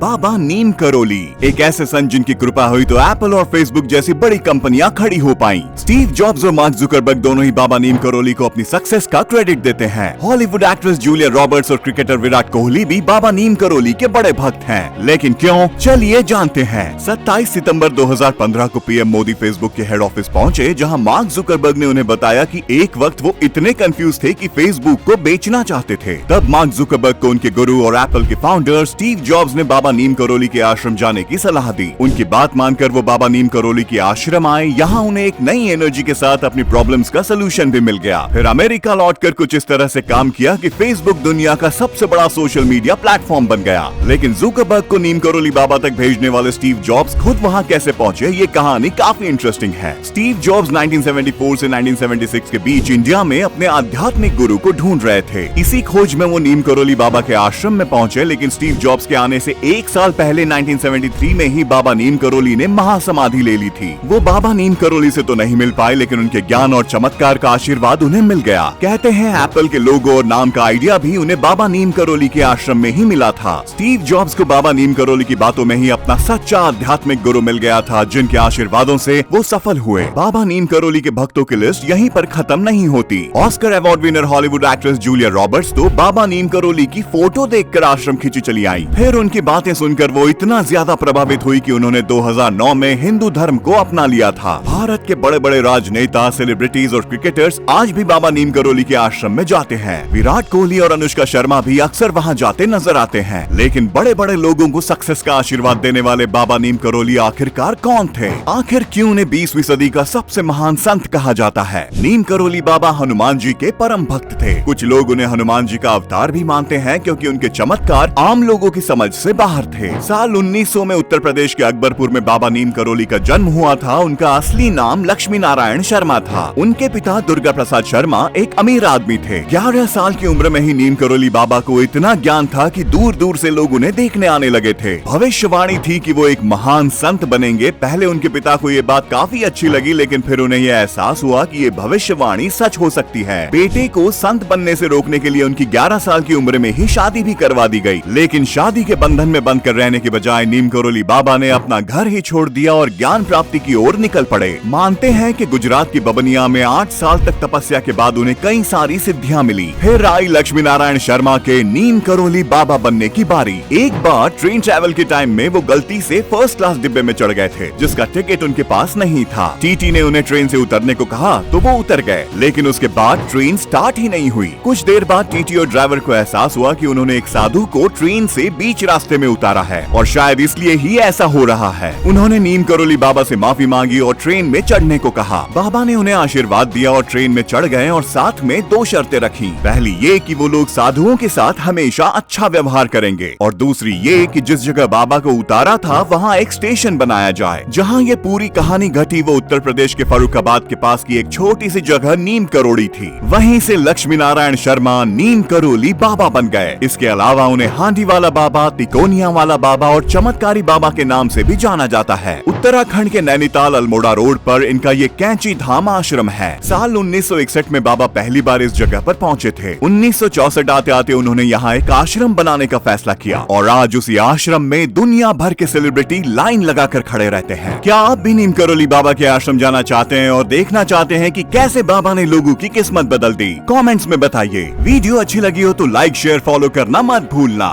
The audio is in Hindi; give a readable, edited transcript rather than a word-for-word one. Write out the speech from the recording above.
बाबा नीम करोली, एक ऐसे संत जिनकी कृपा हुई तो एप्पल और फेसबुक जैसी बड़ी कंपनियां खड़ी हो पाईं। स्टीव जॉब्स और मार्क जुकरबर्ग दोनों ही बाबा नीम करोली को अपनी सक्सेस का क्रेडिट देते हैं। हॉलीवुड एक्ट्रेस जूलिया रॉबर्ट्स और क्रिकेटर विराट कोहली भी बाबा नीम करोली के बड़े भक्त हैं। लेकिन क्यों, चलिए जानते हैं। 27 सितंबर 2015 को पीएम मोदी फेसबुक के हेड ऑफिस पहुंचे, जहां मार्क जुकरबर्ग ने उन्हें बताया कि एक वक्त वो इतने कंफ्यूज थे कि फेसबुक को बेचना चाहते थे। तब मार्क जुकरबर्ग को उनके गुरु और एप्पल के फाउंडर स्टीव जॉब्स ने बाबा नीम करोली के आश्रम जाने की सलाह दी। उनकी बात मानकर वो बाबा नीम करोली के आश्रम आए। यहाँ उन्हें एक नई एनर्जी के साथ अपनी प्रॉब्लम्स का सलूशन भी मिल गया। फिर अमेरिका लौटकर कुछ इस तरह से काम किया कि फेसबुक दुनिया का सबसे बड़ा सोशल मीडिया प्लेटफॉर्म बन गया। लेकिन जुकरबर्ग को नीम करोली बाबा तक भेजने वाले स्टीव जॉब्स खुद वहाँ कैसे पहुँचे, ये कहानी काफी इंटरेस्टिंग है। स्टीव जॉब्स 1974 से 1976 के बीच इंडिया में अपने आध्यात्मिक गुरु को ढूंढ रहे थे। इसी खोज में वो नीम करोली बाबा के आश्रम में पहुंचे। लेकिन स्टीव जॉब्स के आने से एक साल पहले 1973 में ही बाबा नीम करोली ने महासमाधि ले ली थी। वो बाबा नीम करोली से तो नहीं मिल पाए, लेकिन उनके ज्ञान और चमत्कार का आशीर्वाद उन्हें मिल गया। कहते हैं एप्पल के लोगो और नाम का आइडिया भी उन्हें बाबा नीम करोली के आश्रम में ही मिला था। स्टीव जॉब्स को बाबा नीम करोली की बातों में ही अपना सच्चा आध्यात्मिक गुरु मिल गया था, जिनके आशीर्वादों से वो सफल हुए। बाबा नीम करोली के भक्तों की लिस्ट यहीं पर खत्म नहीं होती। Oscar award winner Hollywood actress Julia Roberts तो बाबा नीम करोली की फोटो देखकर आश्रम खींची चली आई। फिर उनकी बातें सुनकर वो इतना ज्यादा प्रभावित हुई कि उन्होंने 2009 में हिंदू धर्म को अपना लिया था। भारत के बड़े बड़े राजनेता, सेलिब्रिटीज और क्रिकेटर्स आज भी बाबा नीम करोली के आश्रम में जाते हैं। विराट कोहली और अनुष्का शर्मा भी अक्सर वहाँ जाते नजर आते हैं। लेकिन बड़े बड़े लोगों को सक्सेस का आशीर्वाद देने वाले बाबा नीम करोली आखिरकार कौन थे? आखिर क्यों उन्हें 20वीं सदी का सबसे महान संत कहा जाता है? नीम करोली बाबा हनुमान जी के परम भक्त थे। कुछ लोग उन्हें हनुमान जी का अवतार भी मानते हैं, क्योंकि उनके चमत्कार आम लोगों की समझ से बाहर थे। साल 1900 में उत्तर प्रदेश के अकबरपुर में बाबा नीम करोली का जन्म हुआ था। उनका असली नाम लक्ष्मी नारायण शर्मा था। उनके पिता दुर्गा प्रसाद शर्मा एक अमीर आदमी थे। 11 साल की उम्र में ही नीम करोली बाबा को इतना ज्ञान था कि दूर दूर से लोग उन्हें देखने आने लगे थे। भविष्यवाणी थी कि वो एक महान संत बनेंगे। पहले उनके पिता को ये बात काफी अच्छी लगी, लेकिन फिर उन्हें यह एहसास हुआ कि ये भविष्यवाणी सच हो सकती है। बेटे को संत बनने से रोकने के लिए उनकी 11 साल की उम्र में ही शादी भी करवा दी गई। लेकिन शादी के बंधन में बंद कर रहने के बजाय नीम करोली बाबा ने अपना घर ही छोड़ दिया और ज्ञान प्राप्ति की ओर निकल पड़े। मानते हैं कि गुजरात की बबनिया में 8 साल तक तपस्या के बाद उन्हें कई सारी सिद्धियां मिली। फिर आई लक्ष्मी नारायण शर्मा के नीम करोली बाबा बनने की बारी। एक बार ट्रेन ट्रैवल के टाइम में वो गलती से फर्स्ट क्लास डिब्बे में चढ़ गए थे, जिसका टिकट उनके पास नहीं था। टीटी ने उन्हें ट्रेन से उतरने को कहा तो वो उतर गए, लेकिन उसके बाद ट्रेन स्टार्ट ही नहीं हुई। कुछ देर बाद टीटी और ड्राइवर को एहसास हुआ कि उन्होंने एक साधु को ट्रेन से बीच रास्ते में उतारा है, और शायद इसलिए ही ऐसा हो रहा है। उन्होंने नीम करोली बाबा से माफी मांगी और ट्रेन में चढ़ने को कहा। बाबा ने उन्हें आशीर्वाद दिया और ट्रेन में चढ़ गए, और साथ में 2 शर्तें रखी। पहली ये कि वो लोग साधुओं के साथ हमेशा अच्छा व्यवहार करेंगे, और दूसरी ये कि जिस जगह बाबा को उतारा था वहाँ एक स्टेशन बनाया जाए। जहाँ ये पूरी कहानी घटी वो उत्तर प्रदेश के फर्रुखाबाद के पास की एक छोटी सी जगह नीम करोली थी। वहीं से लक्ष्मी नारायण शर्मा नीम करोली बाबा बन गए। इसके अलावा उन्हें हांडी वाला बाबा, तिकोनिया वाला बाबा और चमत्कारी बाबा के नाम से भी जाना जाता है। उत्तराखंड के नैनीताल अल्मोड़ा रोड पर इनका ये कैंची धाम आश्रम है। साल 1961 में बाबा पहली बार इस जगह पर पहुंचे थे। 1964 आते आते उन्होंने यहाँ एक आश्रम बनाने का फैसला किया, और आज उसी आश्रम में दुनिया भर के सेलिब्रिटी लाइन लगाकर खड़े रहते हैं। क्या आप भी नीम करोली बाबा के आश्रम जाना चाहते हैं और देखना चाहते हैं कि कैसे बाबा ने लोगों की किस्मत बदल दी? कमेंट्स में बताइए। वीडियो अच्छी लगी हो तो लाइक, शेयर, फॉलो करना मत भूलना।